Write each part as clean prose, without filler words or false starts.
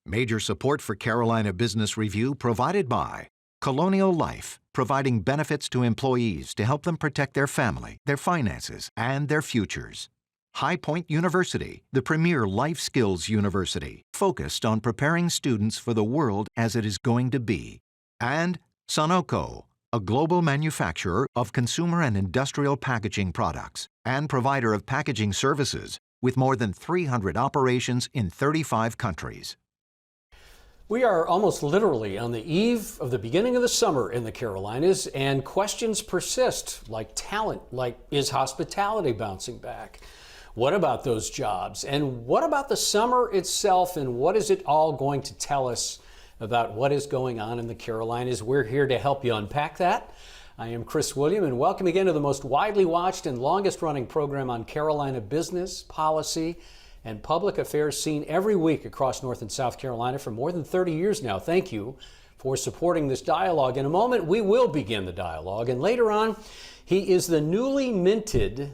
Major support for Carolina Business Review provided by Colonial Life, providing benefits to employees to help them protect their family, their finances, and their futures. High Point University, the premier life skills university, focused on preparing students for the world as it is going to be. And Sonoco, a global manufacturer of consumer and industrial packaging products and provider of packaging services with more than 300 operations in 35 countries. We are almost literally on the eve of the beginning of the summer in the Carolinas, and questions persist, like talent, like is hospitality bouncing back? What about those jobs? And what about the summer itself, and what is it all going to tell us about what is going on in the Carolinas? We're here to help you unpack that. I am Chris William, and welcome again to the most widely watched and longest running program on Carolina business, policy, and public affairs, seen every week across North and South Carolina for more than 30 years now. Thank you for supporting this dialogue. In a moment, we will begin the dialogue, and later on, he is the newly minted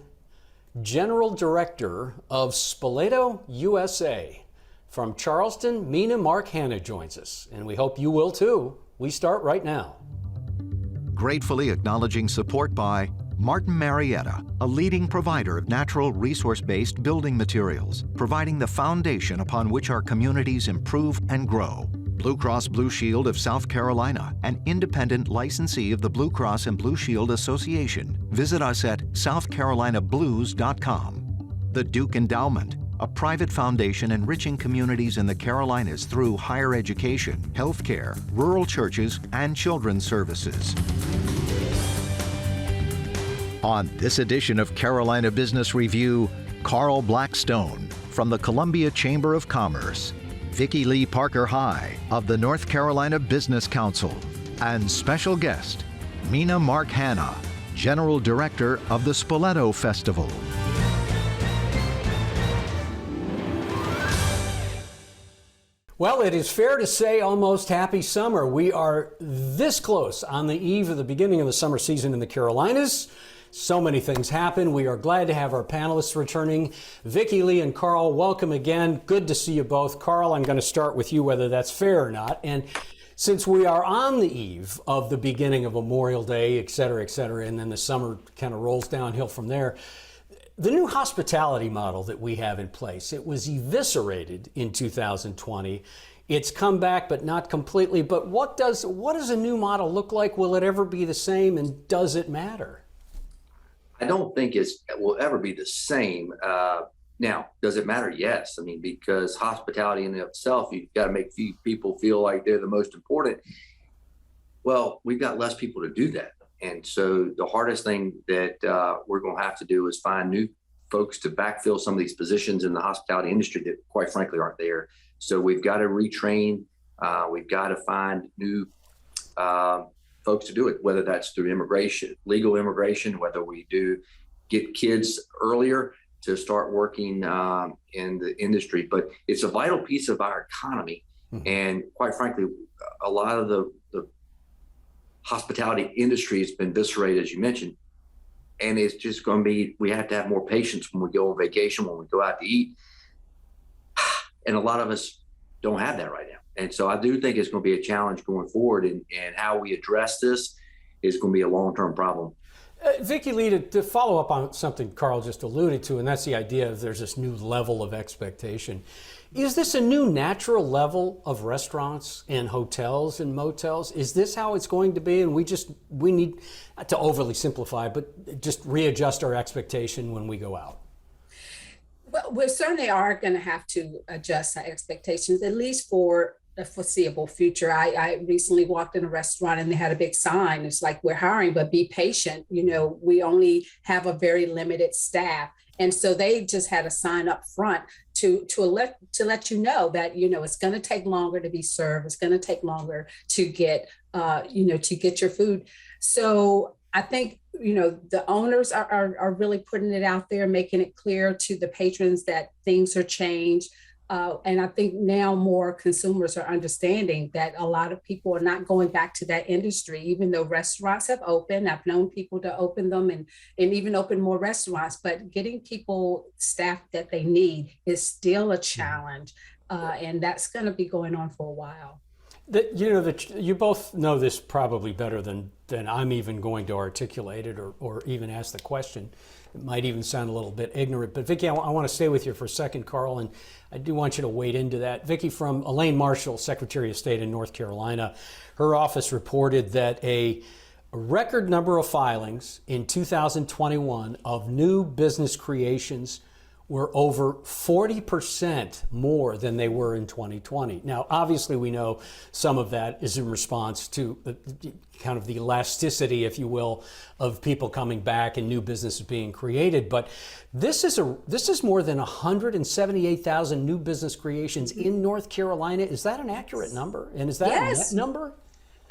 General Director of Spoleto, USA. From Charleston, Mena Hanna joins us, and we hope you will too. We start right now. Gratefully acknowledging support by Martin Marietta, a leading provider of natural resource-based building materials, providing the foundation upon which our communities improve and grow. Blue Cross Blue Shield of South Carolina, an independent licensee of the Blue Cross and Blue Shield Association. Visit us at southcarolinablues.com. The Duke Endowment, a private foundation enriching communities in the Carolinas through higher education, healthcare, rural churches, and children's services. On this edition of Carolina Business Review, Carl Blackstone from the Columbia Chamber of Commerce, Vicki Lee Parker High of the North Carolina Business Council, and special guest, Mena Hanna, General Director of the Spoleto Festival. Well, it is fair to say almost happy summer. We are this close on the eve of the beginning of the summer season in the Carolinas. So many things happen. We are glad to have our panelists returning. Vicki Lee and Carl, welcome again. Good to see you both. Carl, I'm going to start with you, whether that's fair or not. And since we are on the eve of the beginning of Memorial Day, et cetera, and then the summer kind of rolls downhill from there, the new hospitality model that we have in place, it was eviscerated in 2020. It's come back, but not completely. But what does a new model look like? Will it ever be the same, and does it matter? I don't think it will ever be the same. Now, does it matter? Yes. I mean, because hospitality in itself, you've got to make people feel like they're the most important. Well, we've got less people to do that. And so the hardest thing that we're going to have to do is find new folks to backfill some of these positions in the hospitality industry that, quite frankly, aren't there. So we've got to retrain. We've got to find new folks to do it, whether that's through immigration, legal immigration, whether we do get kids earlier to start working in the industry. But it's a vital piece of our economy. Mm-hmm. And quite frankly, a lot of the hospitality industry has been eviscerated, as you mentioned. And it's just going to be, we have to have more patience when we go on vacation, when we go out to eat. And a lot of us don't have that right now. And so I do think it's going to be a challenge going forward, and how we address this is going to be a long-term problem. Vicki Lee, to follow up on something Carl just alluded to, and that's the idea of there's this new level of expectation. Is this a new natural level of restaurants and hotels and motels? Is this how it's going to be? And we need, not to overly simplify, but just readjust our expectation when we go out. Well, we certainly are going to have to adjust our expectations, at least for the foreseeable future. I recently walked in a restaurant and they had a big sign. It's like, we're hiring, but be patient. You know, we only have a very limited staff. And so they just had a sign up front to let you know that, you know, it's going to take longer to be served. It's going to take longer to get, to get your food. So I think, you know, the owners are really putting it out there, making it clear to the patrons that things are changed. And I think now more consumers are understanding that a lot of people are not going back to that industry, even though restaurants have opened. I've known people to open them and even open more restaurants, but getting people staff that they need is still a challenge. and that's going to be going on for a while. You both know this probably better than I'm even going to articulate it or even ask the question. It might even sound a little bit ignorant, but Vicki, I want to stay with you for a second, Carl, and I do want you to wade into that. Vicki, from Elaine Marshall, Secretary of State in North Carolina, her office reported that a record number of filings in 2021 of new business creations were over 40% more than they were in 2020. Now, obviously, we know some of that is in response to kind of the elasticity, if you will, of people coming back and new businesses being created. But this is more than 178,000 new business creations in North Carolina. Is that an accurate number? And is that a net number?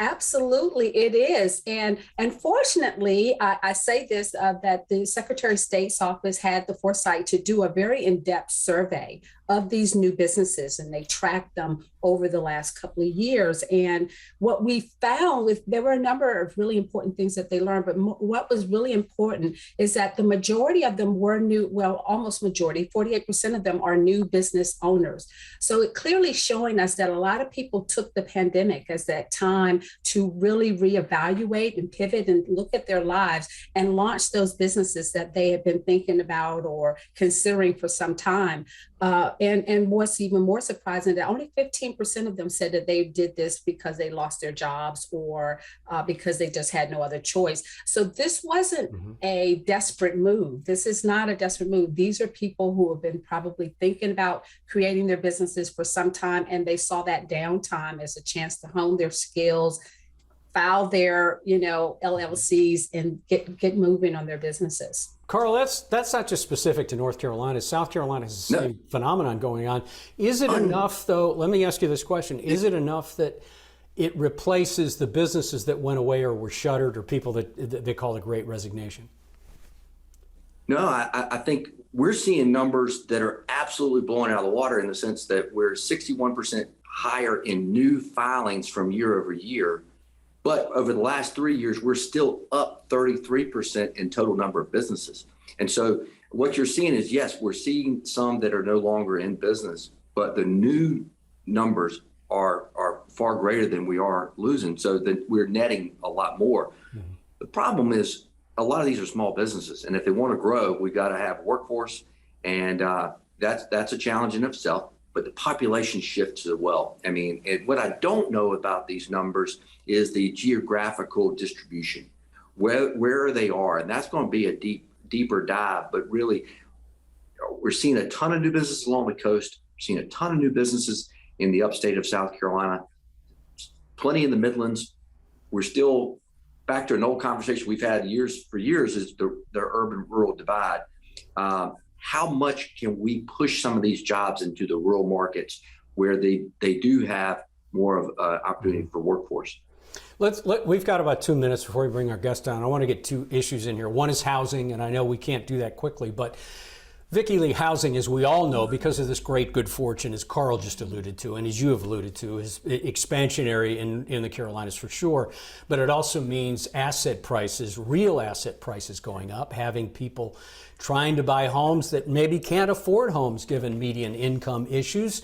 Absolutely, it is. And fortunately, I say this, that the Secretary of State's office had the foresight to do a very in-depth survey of these new businesses, and they tracked them over the last couple of years. And what we found was there were a number of really important things that they learned, but what was really important is that the majority of them were new, well, almost majority, 48% of them are new business owners. So it clearly showing us that a lot of people took the pandemic as that time to really reevaluate and pivot and look at their lives and launch those businesses that they had been thinking about or considering for some time. And what's even more surprising, that only 15% of them said that they did this because they lost their jobs or because they just had no other choice. So this wasn't a desperate move. This is not a desperate move. These are people who have been probably thinking about creating their businesses for some time, and they saw that downtime as a chance to hone their skills, file their, LLCs, and get moving on their businesses. Carl, that's not just specific to North Carolina. South Carolina has the same phenomenon going on. Is it enough, though? Let me ask you this question. Is it enough that it replaces the businesses that went away or were shuttered or people that they call the Great Resignation? No, I think we're seeing numbers that are absolutely blowing out of the water in the sense that we're 61% higher in new filings from year over year. But over the last 3 years, we're still up 33% in total number of businesses. And so what you're seeing is, yes, we're seeing some that are no longer in business, but the new numbers are far greater than we are losing. So that we're netting a lot more. Mm-hmm. The problem is a lot of these are small businesses. And if they want to grow, we got to have workforce. And that's a challenge in itself. But the population shifts as well. I mean, what I don't know about these numbers is the geographical distribution, where they are. And that's going to be a deeper dive. But really, we're seeing a ton of new businesses along the coast. We're seeing a ton of new businesses in the upstate of South Carolina, plenty in the Midlands. We're still back to an old conversation we've had for years is the urban-rural divide. How much can we push some of these jobs into the rural markets where they do have more of an opportunity for workforce? We've got about 2 minutes before we bring our guest on. I want to get two issues in here. One is housing, and I know we can't do that quickly, but Vicki Lee, housing, as we all know, because of this great good fortune, as Carl just alluded to, and as you have alluded to, is expansionary in the Carolinas for sure. But it also means asset prices, real asset prices going up, having people trying to buy homes that maybe can't afford homes given median income issues.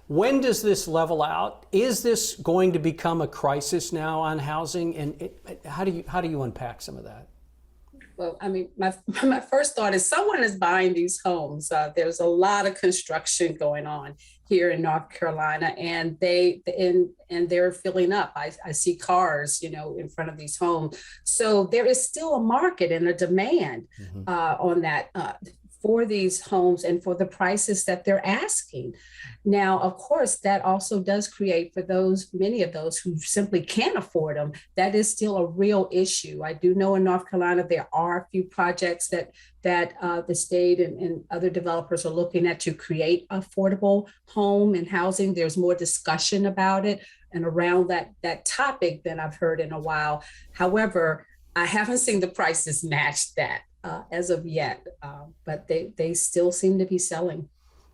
When does this level out? Is this going to become a crisis now on housing? And how do you unpack some of that? Well, I mean, my first thought is someone is buying these homes. There's a lot of construction going on here in North Carolina, and they're filling up. I see cars, in front of these homes. So there is still a market and a demand on that for these homes and for the prices that they're asking. Now, of course, that also does create for many of those who simply can't afford them, that is still a real issue. I do know in North Carolina, there are a few projects that the state and other developers are looking at to create affordable home and housing. There's more discussion about it and around that topic than I've heard in a while. However, I haven't seen the prices match that as of yet, but they still seem to be selling.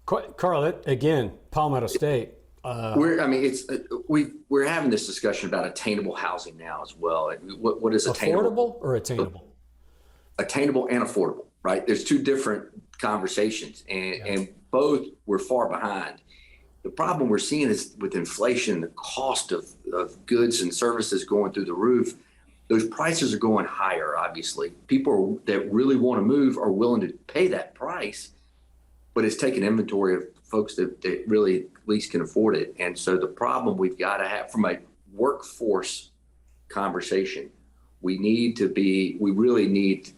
Carl, again, Palmetto State. We're having this discussion about attainable housing now as well. What is attainable? Affordable or attainable? Attainable and affordable, right? There's two different conversations, and both we're far behind. the problem we're seeing is with inflation, the cost of goods and services going through the roof, those prices are going higher, obviously. People that really want to move are willing to pay that price, but it's taking inventory of folks that really at least can afford it. And so the problem we've got to have from a workforce conversation, we really need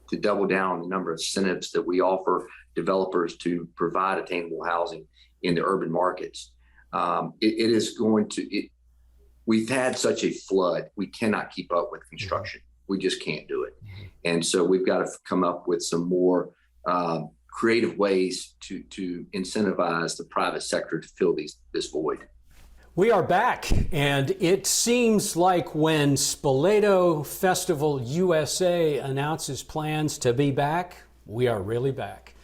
to double down on the number of incentives that we offer developers to provide attainable housing in the urban markets. We've had such a flood, we cannot keep up with construction. We just can't do it. And so we've got to come up with some more creative ways to incentivize the private sector to fill this void. We are back, and it seems like when Spoleto Festival USA announces plans to be back, we are really back.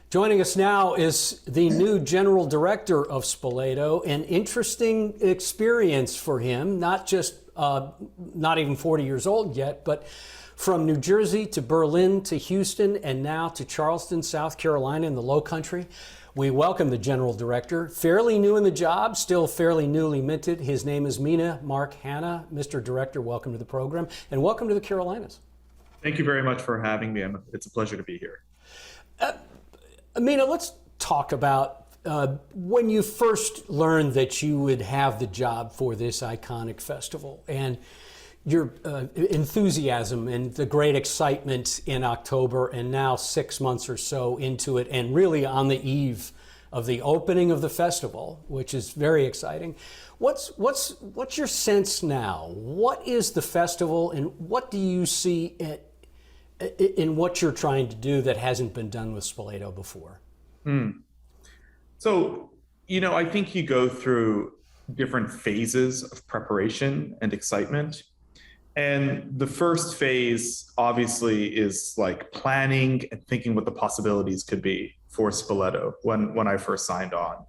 Joining us now is the new general director of Spoleto, an interesting experience for him, not even 40 years old yet, but from New Jersey to Berlin to Houston and now to Charleston, South Carolina in the Low Country. We welcome the general director, fairly new in the job, still fairly newly minted. His name is Mena Mark Hanna. Mr. Director, welcome to the program and welcome to the Carolinas. Thank you very much for having me. It's a pleasure to be here. Mena, let's talk about when you first learned that you would have the job for this iconic festival and your enthusiasm and the great excitement in October and now 6 months or so into it and really on the eve of the opening of the festival, which is very exciting. What's your sense now? What is the festival and what do you see in what you're trying to do that hasn't been done with Spoleto before? So, I think you go through different phases of preparation and excitement. And the first phase obviously is like planning and thinking what the possibilities could be for Spoleto when I first signed on.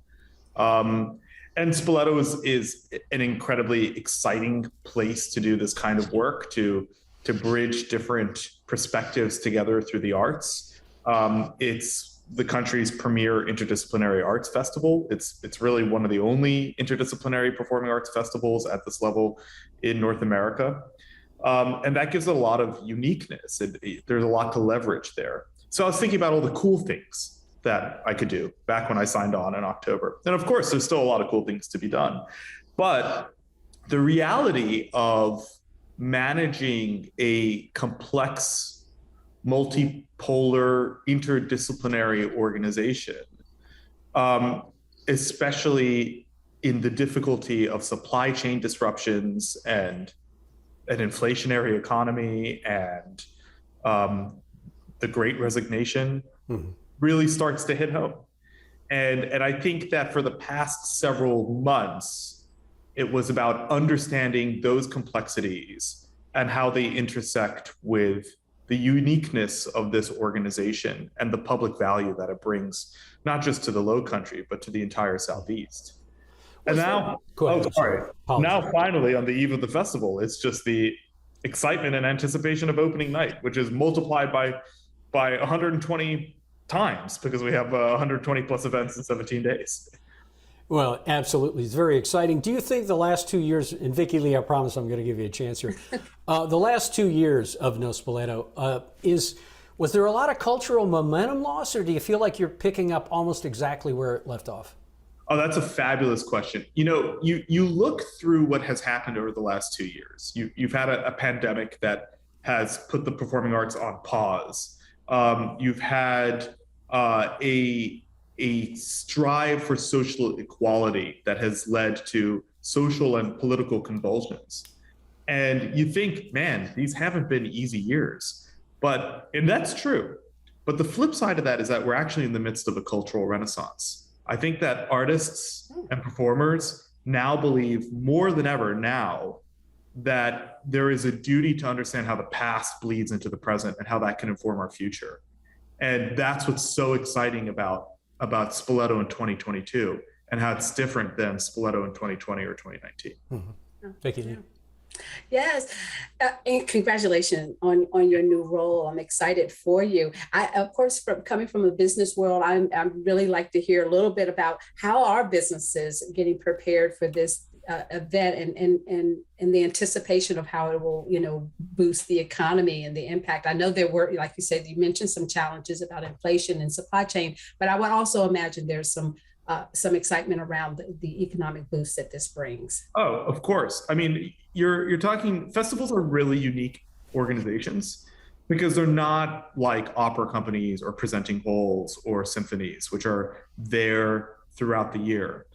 And Spoleto is an incredibly exciting place to do this kind of work, to bridge different perspectives together through the arts. It's the country's premier interdisciplinary arts festival. It's really one of the only interdisciplinary performing arts festivals at this level in North America. And that gives it a lot of uniqueness. There's a lot to leverage there. So I was thinking about all the cool things that I could do back when I signed on in October. And of course, there's still a lot of cool things to be done. But the reality of managing a complex, multipolar, interdisciplinary organization, especially in the difficulty of supply chain disruptions and an inflationary economy and the Great Resignation, really starts to hit home. And I think that for the past several months, it was about understanding those complexities and how they intersect with the uniqueness of this organization and the public value that it brings, not just to the Low Country, but to the entire Southeast. And now, now finally on the eve of the festival, it's just the excitement and anticipation of opening night, which is multiplied by 120 times because we have 120 plus events in 17 days. Well, absolutely. It's very exciting. Do you think the last 2 years, and Vicki Lee, I promise I'm going to give you a chance here. The last 2 years of No Spoleto, was there a lot of cultural momentum loss, or do you feel like you're picking up almost exactly where it left off? Oh, that's a fabulous question. You look through what has happened over the last 2 years. You've had a pandemic that has put the performing arts on pause. You've had a strive for social equality that has led to social and political convulsions. And you think, man, these haven't been easy years. And that's true. But the flip side of that is that we're actually in the midst of a cultural renaissance. I think that artists and performers now believe more than ever now that there is a duty to understand how the past bleeds into the present and how that can inform our future. And that's what's so exciting about Spoleto in 2022 and how it's different than Spoleto in 2020 or 2019. Vicki. Yes, and congratulations on your new role. I'm excited for you. I, of course, from coming from the business world, I really like to hear a little bit about how are businesses getting prepared for this event and the anticipation of how it will, boost the economy and the impact. I know there were, like you said, you mentioned some challenges about inflation and supply chain, but I would also imagine there's some excitement around the economic boost that this brings. Oh, of course. I mean, you're talking, festivals are really unique organizations because they're not like opera companies or presenting halls or symphonies, which are there throughout the year.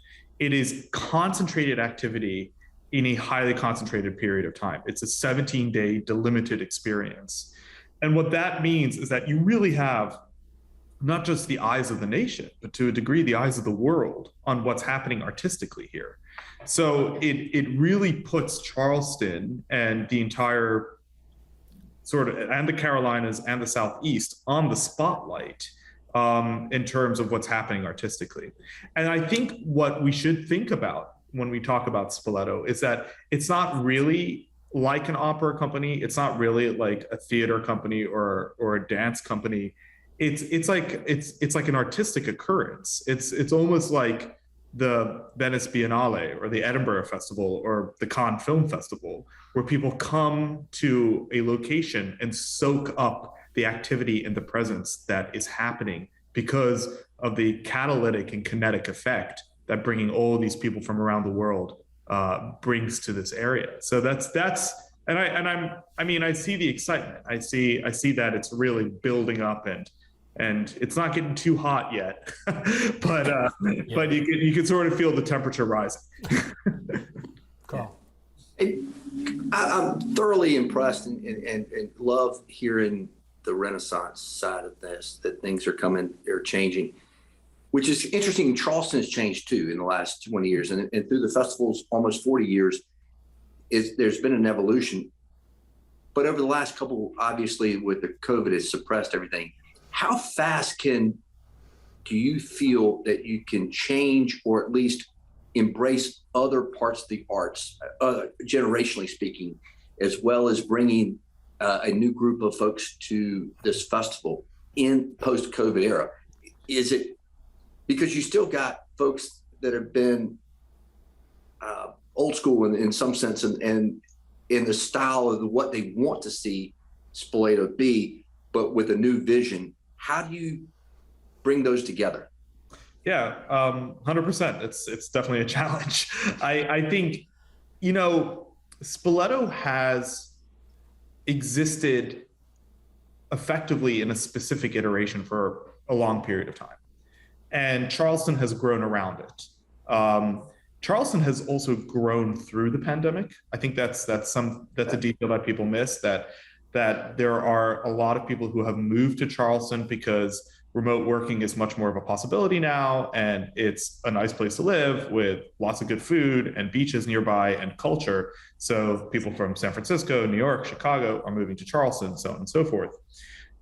It is concentrated activity in a highly concentrated period of time. It's a 17-day delimited experience. And what that means is that you really have not just the eyes of the nation, but to a degree, the eyes of the world on what's happening artistically here. So it really puts Charleston and the entire and the Carolinas and the Southeast on the spotlight in terms of what's happening artistically. And I think what we should think about when we talk about Spoleto is that it's not really like an opera company. It's not really like a theater company or a dance company. It's like an artistic occurrence. It's almost like the Venice Biennale or the Edinburgh Festival or the Cannes Film Festival, where people come to a location and soak up the activity and the presence that is happening because of the catalytic and kinetic effect that bringing all these people from around the world brings to this area. So I see the excitement. I see that it's really building up and it's not getting too hot yet, but you can sort of feel the temperature rising. Carl. I'm thoroughly impressed and love hearing the Renaissance side of this, that things are changing, which is interesting. Charleston has changed too in the last 20 years. And through the festival's almost 40 years, there's been an evolution. But over the last couple, obviously with the COVID, has suppressed everything. How fast do you feel that you can change or at least embrace other parts of the arts, generationally speaking, as well as bringing a new group of folks to this festival in post-COVID era? Is it because you still got folks that have been old school in some sense and in the style of what they want to see Spoleto be, but with a new vision? How do you bring those together? Yeah, 100%. It's definitely a challenge. I think, Spoleto has existed effectively in a specific iteration for a long period of time, and Charleston has grown around it. Charleston has also grown through the pandemic. I think that's a detail that people miss, that there are a lot of people who have moved to Charleston because remote working is much more of a possibility now, and it's a nice place to live with lots of good food and beaches nearby and culture. So people from San Francisco, New York, Chicago are moving to Charleston, so on and so forth.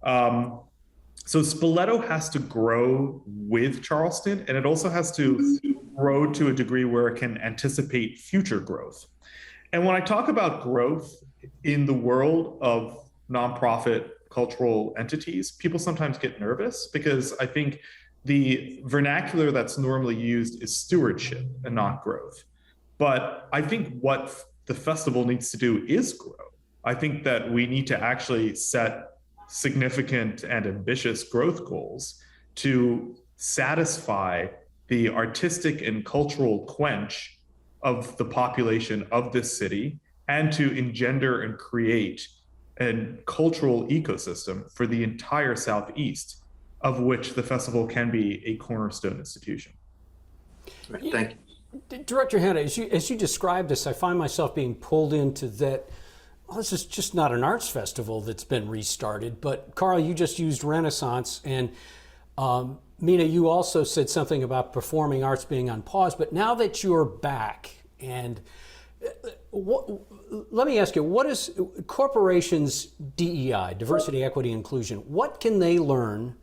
So Spoleto has to grow with Charleston, and it also has to grow to a degree where it can anticipate future growth. And when I talk about growth in the world of nonprofit cultural entities, people sometimes get nervous because I think the vernacular that's normally used is stewardship and not growth. But I think what the festival needs to do is grow. I think that we need to actually set significant and ambitious growth goals to satisfy the artistic and cultural quench of the population of this city, and to engender and create a cultural ecosystem for the entire Southeast, of which the festival can be a cornerstone institution. Thank you. Director Hanna, as you described this, I find myself being pulled into that, well, this is just not an arts festival that's been restarted. But Carl, you just used Renaissance, and Mena, you also said something about performing arts being on pause. But now that you're back, and let me ask you, what is corporations' DEI, diversity, equity, inclusion? What can they learn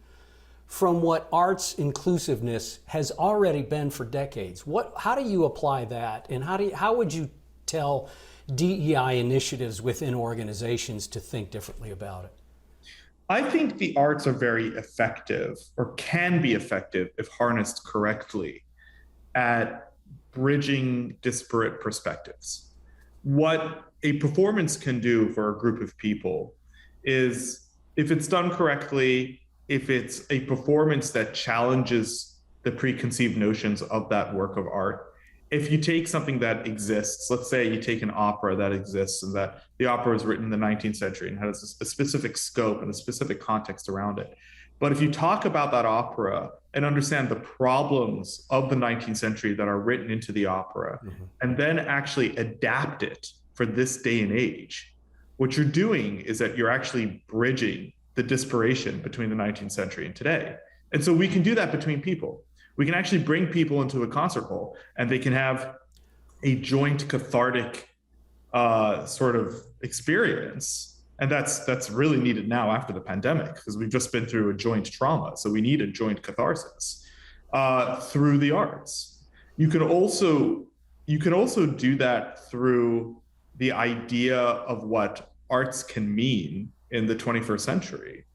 from what arts inclusiveness has already been for decades? How do you apply that, and how would you tell DEI initiatives within organizations to think differently about it? I think the arts are very effective, or can be effective if harnessed correctly, at bridging disparate perspectives. What a performance can do for a group of people is, if it's done correctly, if it's a performance that challenges the preconceived notions of that work of art, if you take something that exists, let's say you take an opera that exists and that the opera was written in the 19th century and has a specific scope and a specific context around it. But if you talk about that opera and understand the problems of the 19th century that are written into the opera, and then actually adapt it for this day and age, what you're doing is that you're actually bridging the disparation between the 19th century and today. And so we can do that between people. We can actually bring people into a concert hall and they can have a joint cathartic sort of experience. And that's really needed now after the pandemic, because we've just been through a joint trauma. So we need a joint catharsis through the arts. You can also do that through the idea of what arts can mean in the 21st century.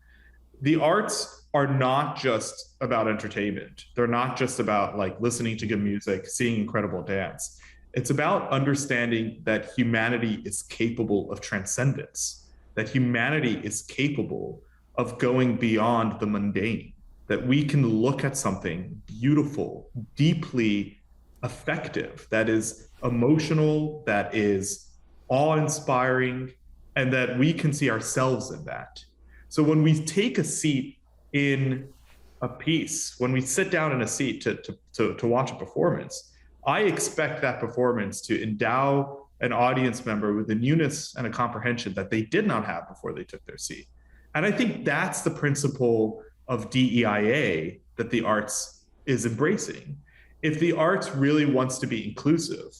The arts are not just about entertainment. They're not just about like listening to good music, seeing incredible dance. It's about understanding that humanity is capable of transcendence, that humanity is capable of going beyond the mundane, that we can look at something beautiful, deeply effective, that is emotional, that is awe-inspiring, and that we can see ourselves in that. So when we take a seat in a piece, when we sit down in a seat to watch a performance, I expect that performance to endow an audience member with a newness and a comprehension that they did not have before they took their seat. And I think that's the principle of DEIA that the arts is embracing. If the arts really wants to be inclusive,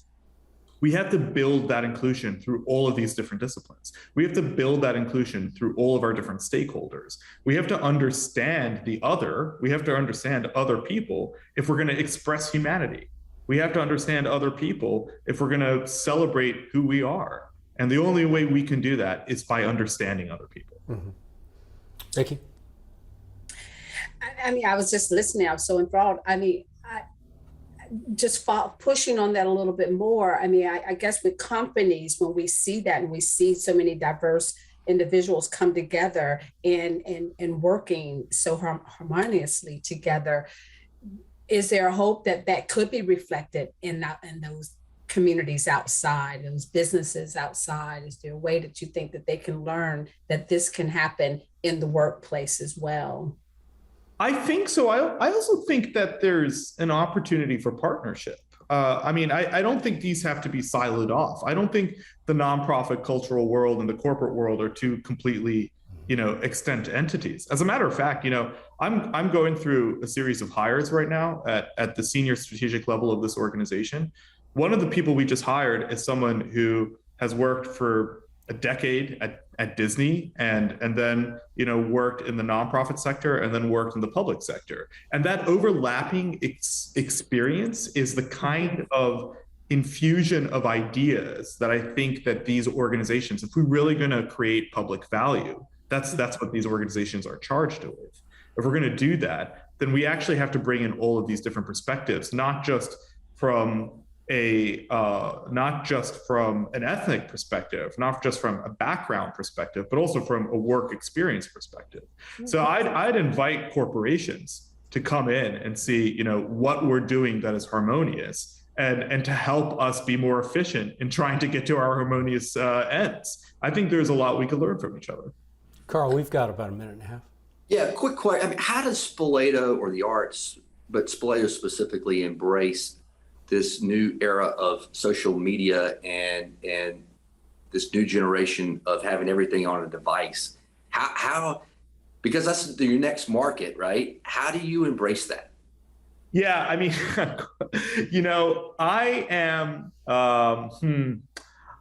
we have to build that inclusion through all of these different disciplines. We have to build that inclusion through all of our different stakeholders. We have to understand the other. We have to understand other people if we're going to express humanity. We have to understand other people if we're going to celebrate who we are. And the only way we can do that is by understanding other people. Mm-hmm. Vicki? I mean, I was just listening. I was so enthralled. I mean, just pushing on that a little bit more. I mean, I guess with companies, when we see that and we see so many diverse individuals come together and working so harmoniously together, is there a hope that that could be reflected in those communities outside, those businesses outside? Is there a way that you think that they can learn that this can happen in the workplace as well? I think so. I also think that there's an opportunity for partnership. I mean, I don't think these have to be siloed off. I don't think the nonprofit cultural world and the corporate world are two completely, extant entities. As a matter of fact, I'm going through a series of hires right now at the senior strategic level of this organization. One of the people we just hired is someone who has worked for a decade at Disney and then worked in the nonprofit sector and then worked in the public sector. And that overlapping experience is the kind of infusion of ideas that I think that these organizations, if we're really going to create public value, that's what these organizations are charged with. If we're going to do that, then we actually have to bring in all of these different perspectives, not just from an ethnic perspective, not just from a background perspective, but also from a work experience perspective. So I'd invite corporations to come in and see, what we're doing that is harmonious, and to help us be more efficient in trying to get to our harmonious ends. I think there's a lot we could learn from each other. Carl, we've got about a minute and a half. Yeah, quick question. I mean, how does Spoleto, or the arts, but Spoleto specifically, embrace this new era of social media and this new generation of having everything on a device? How because that's your next market, right? How do you embrace that? Yeah, I mean,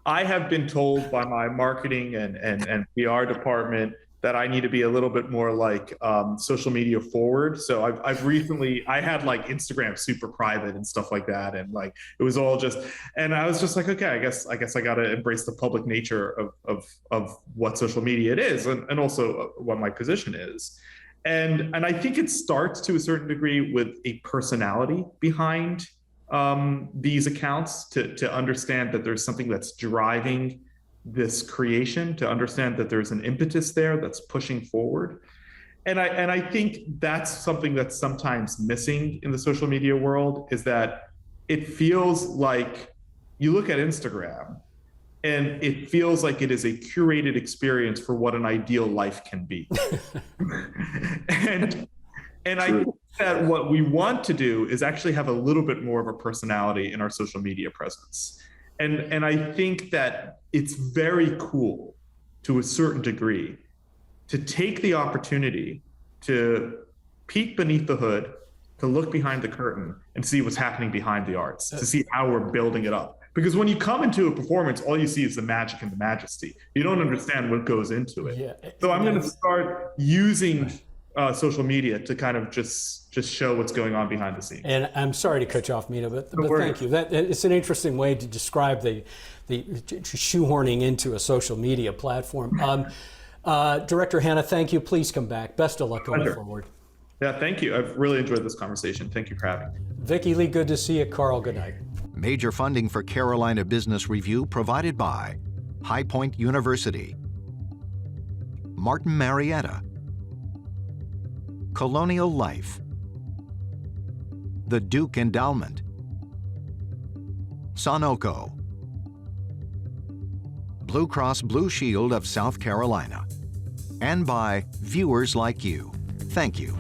I have been told by my marketing and PR department that I need to be a little bit more like social media forward. So I've recently, I had like Instagram super private and stuff like that. And like, it was all just, and I was just like, okay, I guess I got to embrace the public nature of what social media it is, and also what my position is. And I think it starts to a certain degree with a personality behind these accounts, to understand that there's something that's driving this creation, to understand that there's an impetus there that's pushing forward. And I think that's something that's sometimes missing in the social media world, is that it feels like you look at Instagram and it feels like it is a curated experience for what an ideal life can be. and I think that what we want to do is actually have a little bit more of a personality in our social media presence. And I think that it's very cool to a certain degree to take the opportunity to peek beneath the hood, to look behind the curtain and see what's happening behind the arts, to see how we're building it up. Because when you come into a performance, all you see is the magic and the majesty. You don't understand what goes into it. Yeah. So I'm going to start using social media to kind of just show what's going on behind the scenes. And I'm sorry to cut you off, Mena, but thank you. It's an interesting way to describe the shoehorning into a social media platform. Director Hanna, thank you. Please come back. Best of luck going forward. Yeah, thank you. I've really enjoyed this conversation. Thank you for having me. Vicki Lee, good to see you. Carl, good night. Major funding for Carolina Business Review provided by High Point University, Martin Marietta, Colonial Life, the Duke Endowment, Sunoco, Blue Cross Blue Shield of South Carolina, and by viewers like you. Thank you.